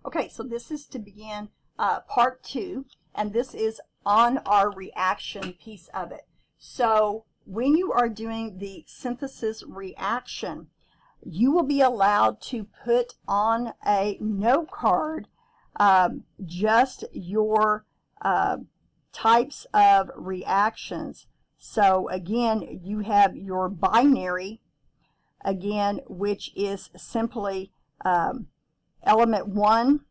Okay, so this is to begin part 2, and this is on our reaction piece of it. So when you are doing the synthesis reaction, you will be allowed to put on a note card just your types of reactions. So again, you have your binary, again, which is simply element 1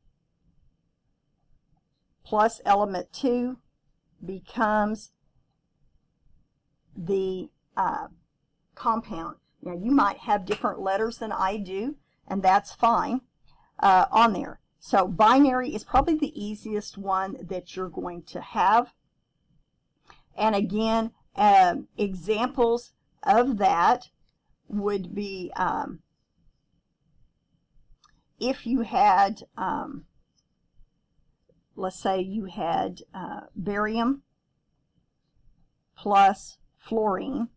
plus element 2 becomes the compound. Now, you might have different letters than I do, and that's fine on there. So binary is probably the easiest one that you're going to have. And again, examples of that would be if you had, let's say you had barium plus fluorine,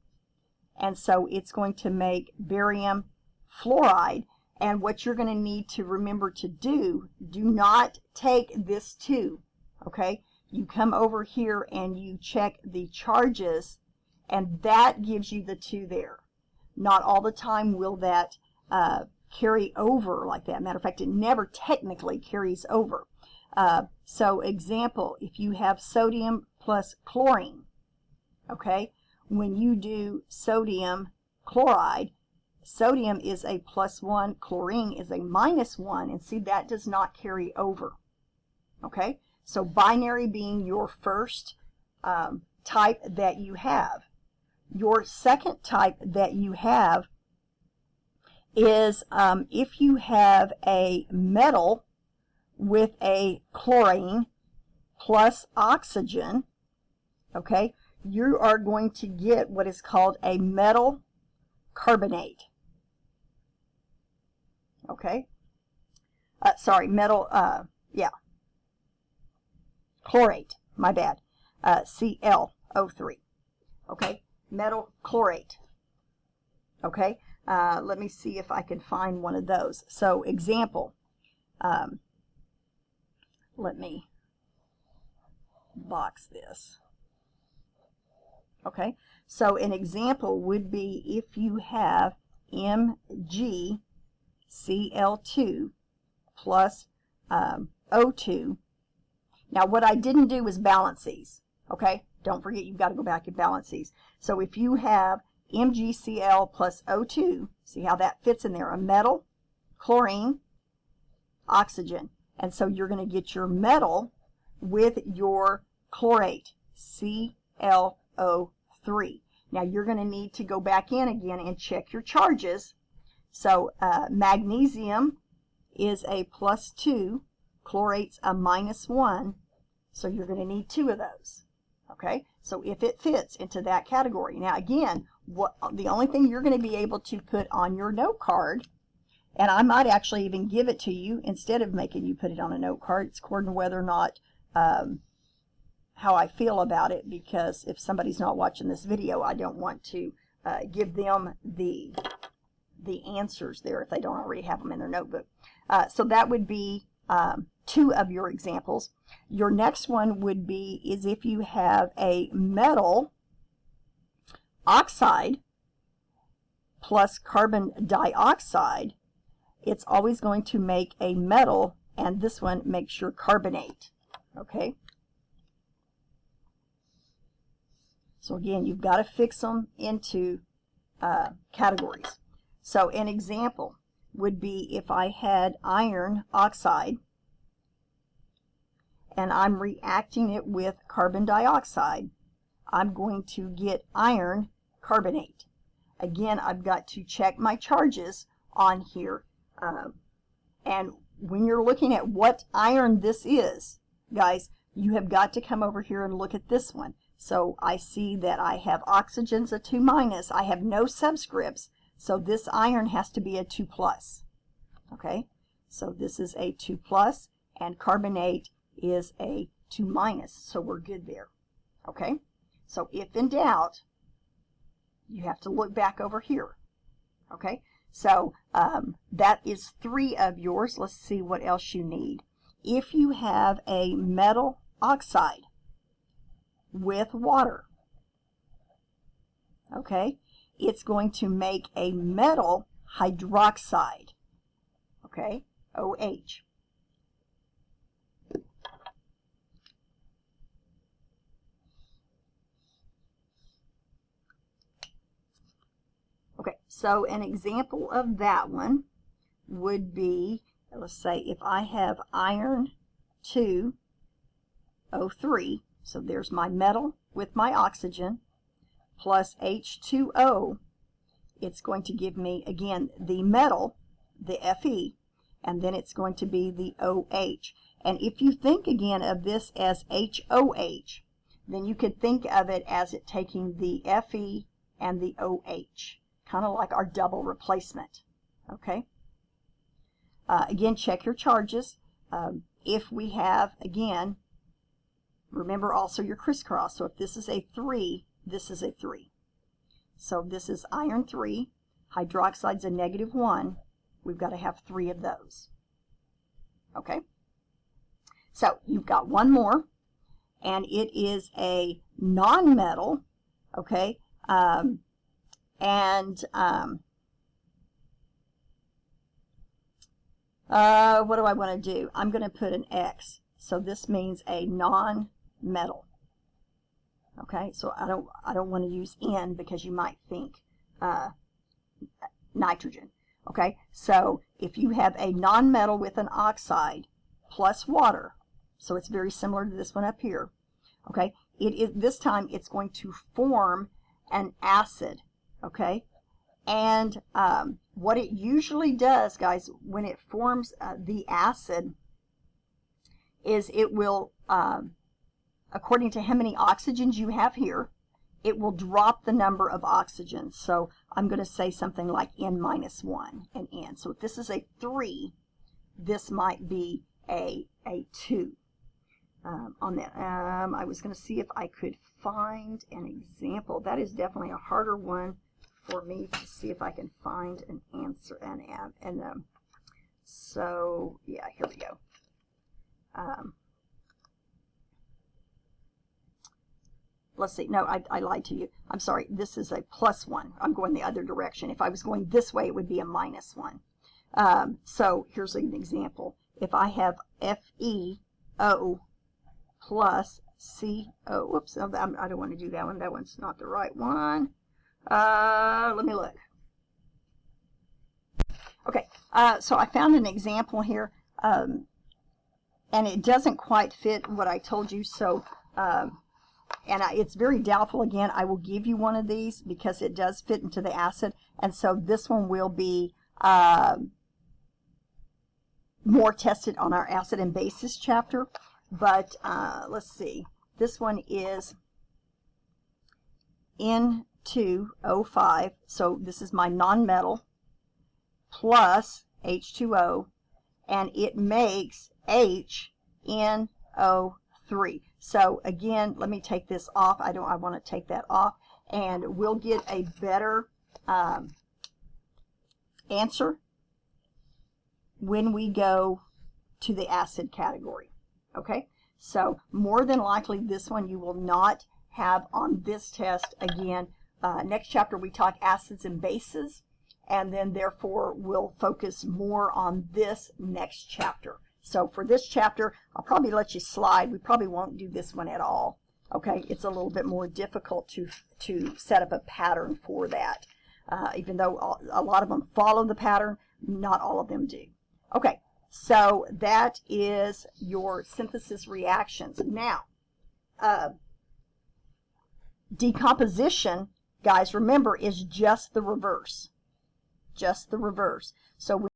and so it's going to make barium fluoride. And what you're going to need to remember to do not take this 2, okay? You come over here and you check the charges, and that gives you the 2 there. Not all the time will that carry over like that. Matter of fact, it never technically carries over. So example, if you have sodium plus chlorine, okay, when you do sodium chloride, sodium is a +1, chlorine is a -1, and see, that does not carry over. Okay, so binary being your first type that you have. Your second type that you have is if you have a metal with a chlorine plus oxygen, okay, you are going to get what is called a metal carbonate. Okay, sorry, metal, chlorate, my bad, ClO3, okay, metal chlorate. Okay, let me see if I can find one of those. So example, let me box this. Okay, so an example would be if you have MgCl2 plus O2. Now, what I didn't do was balance these. Okay, don't forget, you've got to go back and balance these. So if you have MgCl plus O2, see how that fits in there, a metal, chlorine, oxygen. And so you're going to get your metal with your chlorate, ClO3. Now you're going to need to go back in again and check your charges. So magnesium is a +2, chlorate's a -1, so you're going to need 2 of those. Okay, so if it fits into that category. Now again, the only thing you're going to be able to put on your note card, and I might actually even give it to you instead of making you put it on a note card, it's according to whether or not how I feel about it, because if somebody's not watching this video, I don't want to give them the answers there if they don't already have them in their notebook. So that would be 2 of your examples. Your next one would be is if you have a metal oxide plus carbon dioxide, it's always going to make a metal, and this one makes your carbonate. Okay, so again, you've got to fix them into categories. So an example would be if I had iron oxide and I'm reacting it with carbon dioxide, I'm going to get iron carbonate. Again, I've got to check my charges on here. And when you're looking at what iron this is, guys, you have got to come over here and look at this one. So I see that I have oxygens a 2-, I have no subscripts, so this iron has to be a 2+. Okay, so this is a 2+, and carbonate is a 2-, so we're good there. Okay, so if in doubt, you have to look back over here. Okay, So that is 3 of yours. Let's see what else you need. If you have a metal oxide with water, okay, it's going to make a metal hydroxide, okay, OH. Okay, so an example of that one would be, let's say if I have iron 2O3, so there's my metal with my oxygen, plus H2O, it's going to give me, again, the metal, the Fe, and then it's going to be the OH. And if you think again of this as HOH, then you could think of it as it taking the Fe and the OH, kind of like our double replacement, okay? Again, check your charges. If we have, again, remember also your crisscross. So if this is a 3, this is a 3. So this is iron 3, hydroxide's a -1. We've got to have 3 of those. Okay? So you've got one more, and it is a non-metal, okay? What do I want to do? I'm going to put an X. So this means a non-metal. Okay, so I don't want to use N because you might think nitrogen. Okay, so if you have a non-metal with an oxide plus water, so it's very similar to this one up here. Okay, this time it's going to form an acid. Okay, and what it usually does, guys, when it forms the acid, is it will, according to how many oxygens you have here, it will drop the number of oxygens. So I'm going to say something like N-1 and N. So if this is a 3, this might be a 2 on that. I was going to see if I could find an example. That is definitely a harder one for me to see if I can find an answer. So yeah, here we go. Let's see. No, I lied to you. I'm sorry. This is a +1. I'm going the other direction. If I was going this way, it would be a -1. So here's an example. If I have FeO plus CO, whoops, I don't want to do that one. That one's not the right one. Let me look. Okay, so I found an example here, and it doesn't quite fit what I told you, so it's very doubtful. Again, I will give you one of these because it does fit into the acid, and so this one will be more tested on our acid and bases chapter. But let's see, this one is N2O5, so this is my nonmetal plus H2O, and it makes HNO3. So again, let me take this off. I want to take that off, and we'll get a better answer when we go to the acid category. Okay, so more than likely this one you will not have on this test. Again, next chapter we talk acids and bases, and then therefore we'll focus more on this next chapter. So for this chapter, I'll probably let you slide. We probably won't do this one at all. Okay, it's a little bit more difficult to set up a pattern for that. Even though a lot of them follow the pattern, not all of them do. Okay, so that is your synthesis reactions. Now, decomposition, guys, remember, is just the reverse. Just the reverse. So